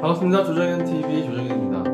반갑습니다. 조정현 TV 조정현입니다.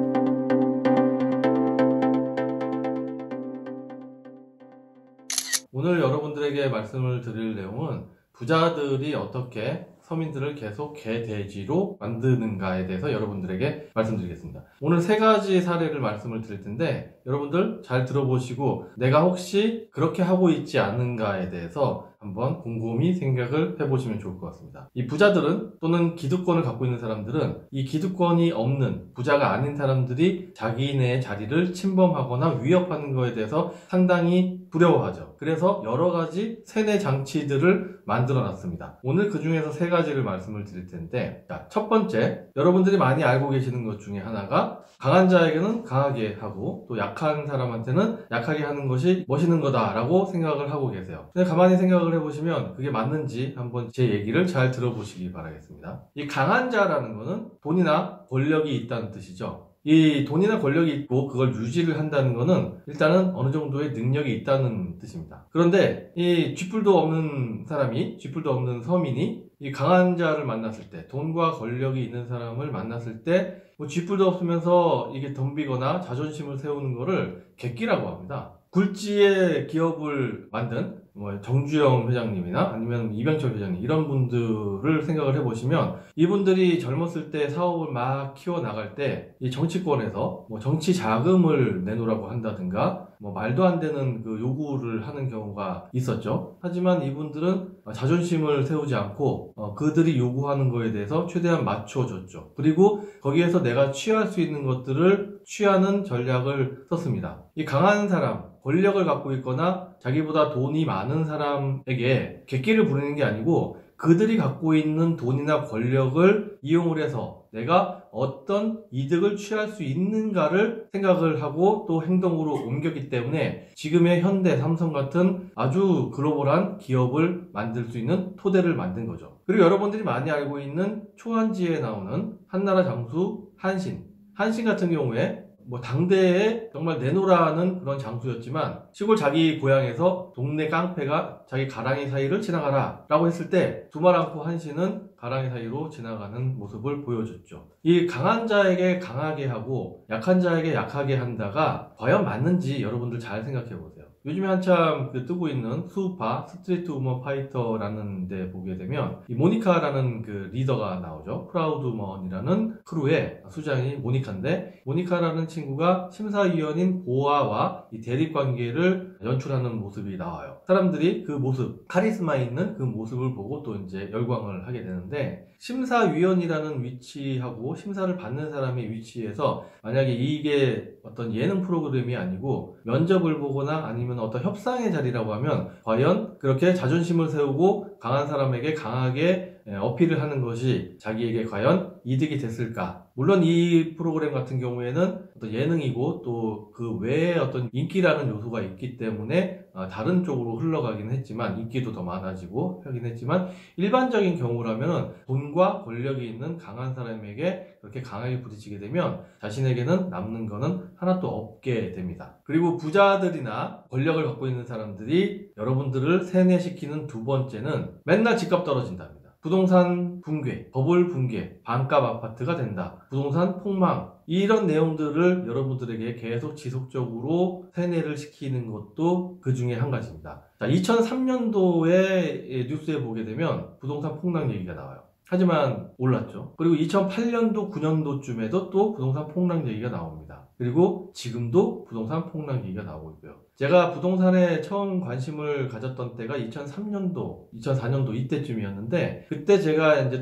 오늘 여러분들에게 말씀을 드릴 내용은 부자들이 어떻게 서민들을 계속 개돼지로 만드는가에 대해서 여러분들에게 말씀드리겠습니다. 오늘 세 가지 사례를 말씀을 드릴 텐데 여러분들 잘 들어보시고 내가 혹시 그렇게 하고 있지 않은가에 대해서 한번 곰곰이 생각을 해보시면 좋을 것 같습니다. 이 부자들은 또는 기득권을 갖고 있는 사람들은 이 기득권이 없는 부자가 아닌 사람들이 자기네의 자리를 침범하거나 위협하는 것에 대해서 상당히 두려워하죠. 그래서 여러 가지 세뇌 장치들을 만들어 놨습니다. 오늘 그 중에서 세 가지를 말씀을 드릴 텐데, 자, 첫 번째, 여러분들이 많이 알고 계시는 것 중에 하나가 강한 자에게는 강하게 하고 또 약한 사람한테는 약하게 하는 것이 멋있는 거다라고 생각을 하고 계세요. 근데 가만히 생각을 해보시면 그게 맞는지 한번 제 얘기를 잘 들어보시기 바라겠습니다. 이 강한 자라는 거는 돈이나 권력이 있다는 뜻이죠. 이 돈이나 권력이 있고 그걸 유지를 한다는 거는 일단은 어느 정도의 능력이 있다는 뜻입니다. 그런데 이 쥐뿔도 없는 사람이, 쥐뿔도 없는 서민이 이 강한 자를 만났을 때, 돈과 권력이 있는 사람을 만났을 때 뭐 쥐뿔도 없으면서 이게 덤비거나 자존심을 세우는 거를 객기라고 합니다. 굴지의 기업을 만든 정주영 회장님이나 아니면 이병철 회장님 이런 분들을 생각을 해보시면 이분들이 젊었을 때 사업을 막 키워나갈 때 이 정치권에서 정치 자금을 내놓으라고 한다든가 말도 안 되는 그 요구를 하는 경우가 있었죠. 하지만 이분들은 자존심을 세우지 않고 그들이 요구하는 거에 대해서 최대한 맞춰줬죠. 그리고 거기에서 내가 취할 수 있는 것들을 취하는 전략을 썼습니다. 이 강한 사람, 권력을 갖고 있거나 자기보다 돈이 많은 사람에게 객기를 부리는 게 아니고 그들이 갖고 있는 돈이나 권력을 이용을 해서 내가 어떤 이득을 취할 수 있는가를 생각을 하고 또 행동으로 옮겼기 때문에 지금의 현대, 삼성 같은 아주 글로벌한 기업을 만들 수 있는 토대를 만든 거죠. 그리고 여러분들이 많이 알고 있는 초안지에 나오는 한나라 장수 한신 같은 경우에 당대에 정말 내노라는 그런 장수였지만 시골 자기 고향에서 동네 깡패가 자기 가랑이 사이를 지나가라 라고 했을 때 두말 않고 한신은 가랑이 사이로 지나가는 모습을 보여줬죠. 이 강한 자에게 강하게 하고 약한 자에게 약하게 한다가 과연 맞는지 여러분들 잘 생각해 보세요. 요즘에 한참 뜨고 있는 수우파 스트리트 우먼 파이터라는 데 보게 되면 이 모니카라는 그 리더가 나오죠. 프라우드 우먼이라는 크루의 수장이 모니카인데 모니카라는 친구가 심사위원인 보아와 이 대립관계를 연출하는 모습이 나와요. 사람들이 그 모습, 카리스마 있는 그 모습을 보고 또 이제 열광을 하게 되는데 심사위원이라는 위치하고 심사를 받는 사람의 위치에서 만약에 이게 어떤 예능 프로그램이 아니고 면접을 보거나 아니면 어떤 협상의 자리라고 하면 과연 그렇게 자존심을 세우고 강한 사람에게 강하게 어필을 하는 것이 자기에게 과연 이득이 됐을까? 물론 이 프로그램 같은 경우에는 어떤 예능이고 또 그 외에 어떤 인기라는 요소가 있기 때문에 다른 쪽으로 흘러가긴 했지만 인기도 더 많아지고 하긴 했지만 일반적인 경우라면 돈과 권력이 있는 강한 사람에게 그렇게 강하게 부딪히게 되면 자신에게는 남는 거는 하나도 없게 됩니다. 그리고 부자들이나 권력을 갖고 있는 사람들이 여러분들을 세뇌시키는 두 번째는 맨날 집값 떨어진답니다. 부동산 붕괴, 버블 붕괴, 반값 아파트가 된다, 부동산 폭망 이런 내용들을 여러분들에게 계속 지속적으로 세뇌를 시키는 것도 그 중에 한 가지입니다. 자, 2003년도에 뉴스에 보게 되면 부동산 폭락 얘기가 나와요. 하지만 올랐죠. 그리고 2008년도, 9년도쯤에도 또 부동산 폭락 얘기가 나옵니다. 그리고 지금도 부동산 폭락 얘기가 나오고 있고요. 제가 부동산에 처음 관심을 가졌던 때가 2003년도, 2004년도 이때쯤이었는데 그때 제가 이제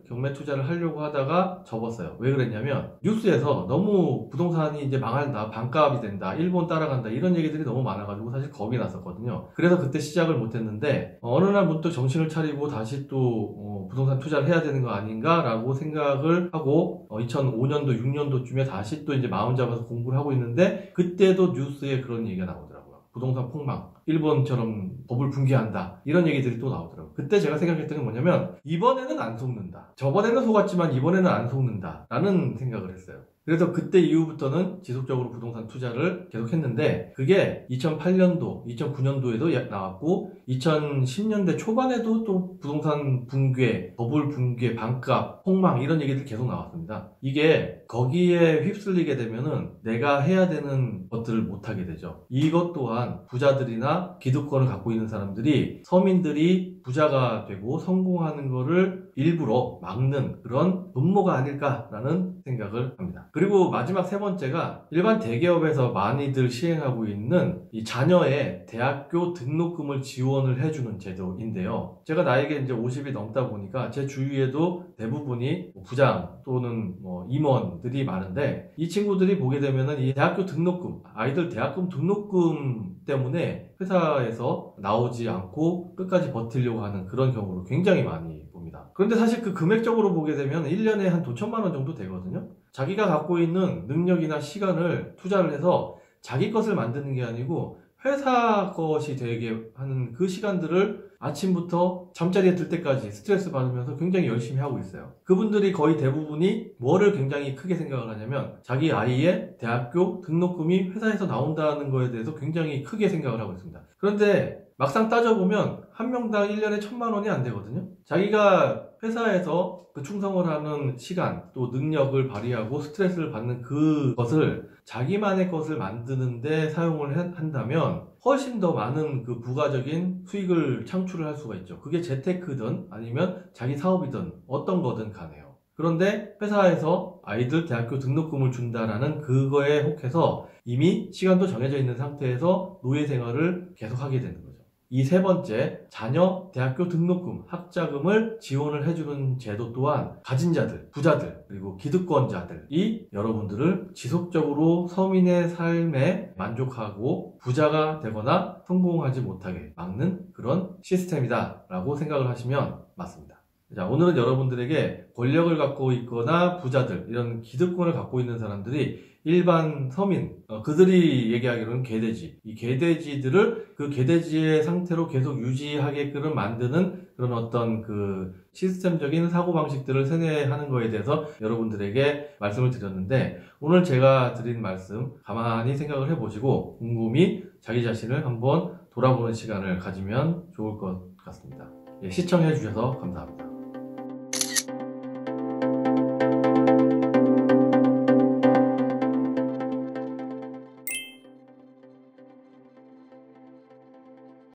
경매 투자를 하려고 하다가 접었어요. 왜 그랬냐면 뉴스에서 너무 부동산이 이제 망한다, 반값이 된다, 일본 따라간다 이런 얘기들이 너무 많아가지고 사실 겁이 났었거든요. 그래서 그때 시작을 못했는데 어느 날 문득 정신을 차리고 다시 또 부동산 투자를 해야 되는 거 아닌가 라고 생각을 하고 2005년도, 6년도쯤에 다시 또 이제 마음 잡아서 공부를 하고 있는데 그때도 뉴스에 그런 얘기가 나오더라고요. 부동산 폭망, 일본처럼 버블 붕괴한다 이런 얘기들이 또 나오더라고요. 그때 제가 생각했던 게 뭐냐면 이번에는 안 속는다, 저번에는 속았지만 이번에는 안 속는다 라는 생각을 했어요. 그래서 그때 이후부터는 지속적으로 부동산 투자를 계속 했는데, 그게 2008년도, 2009년도에도 나왔고 2010년대 초반에도 또 부동산 붕괴, 버블 붕괴, 반값, 폭망 이런 얘기들 계속 나왔습니다. 이게 거기에 휩쓸리게 되면은 내가 해야 되는 것들을 못하게 되죠. 이것 또한 부자들이나 기득권을 갖고 있는 사람들이 서민들이 부자가 되고 성공하는 거를 일부러 막는 그런 음모가 아닐까라는 생각을 합니다. 그리고 마지막 세 번째가 일반 대기업에서 많이들 시행하고 있는 이 자녀의 대학교 등록금을 지원을 해주는 제도인데요. 제가 나이가 이제 50이 넘다 보니까 제 주위에도 대부분이 부장 또는 임원들이 많은데, 이 친구들이 보게 되면은 이 대학교 등록금, 아이들 대학금 등록금 때문에 회사에서 나오지 않고 끝까지 버티려고 하는 그런 경우를 굉장히 많이 봅니다. 그런데 사실 그 금액적으로 보게 되면 1년에 한 돈 1,000만 원 정도 되거든요. 자기가 갖고 있는 능력이나 시간을 투자를 해서 자기 것을 만드는 게 아니고 회사 것이 되게 하는 그 시간들을 아침부터 잠자리에 들 때까지 스트레스 받으면서 굉장히 열심히 하고 있어요. 그분들이 거의 대부분이 뭐를 굉장히 크게 생각을 하냐면 자기 아이의 대학교 등록금이 회사에서 나온다는 거에 대해서 굉장히 크게 생각을 하고 있습니다. 그런데 막상 따져보면 한 명당 1년에 1,000만 원이 안 되거든요. 자기가 회사에서 그 충성을 하는 시간 또 능력을 발휘하고 스트레스를 받는 그것을 자기만의 것을 만드는데 사용을 한다면 훨씬 더 많은 그 부가적인 수익을 창출을 할 수가 있죠. 그게 재테크든 아니면 자기 사업이든 어떤 거든 가네요. 그런데 회사에서 아이들 대학교 등록금을 준다라는 그거에 혹해서 이미 시간도 정해져 있는 상태에서 노예 생활을 계속하게 되는 거죠. 이 세 번째, 자녀 대학교 등록금, 학자금을 지원을 해주는 제도 또한 가진 자들, 부자들, 그리고 기득권자들이 여러분들을 지속적으로 서민의 삶에 만족하고 부자가 되거나 성공하지 못하게 막는 그런 시스템이다 라고 생각을 하시면 맞습니다. 자, 오늘은 여러분들에게 권력을 갖고 있거나 부자들, 이런 기득권을 갖고 있는 사람들이 일반 서민, 그들이 얘기하기로는 개돼지, 이 개돼지들을 그 개돼지의 상태로 계속 유지하게끔 만드는 그런 어떤 그 시스템적인 사고방식들을 세뇌하는 거에 대해서 여러분들에게 말씀을 드렸는데, 오늘 제가 드린 말씀 가만히 생각을 해보시고 곰곰이 자기 자신을 한번 돌아보는 시간을 가지면 좋을 것 같습니다. 예, 시청해 주셔서 감사합니다.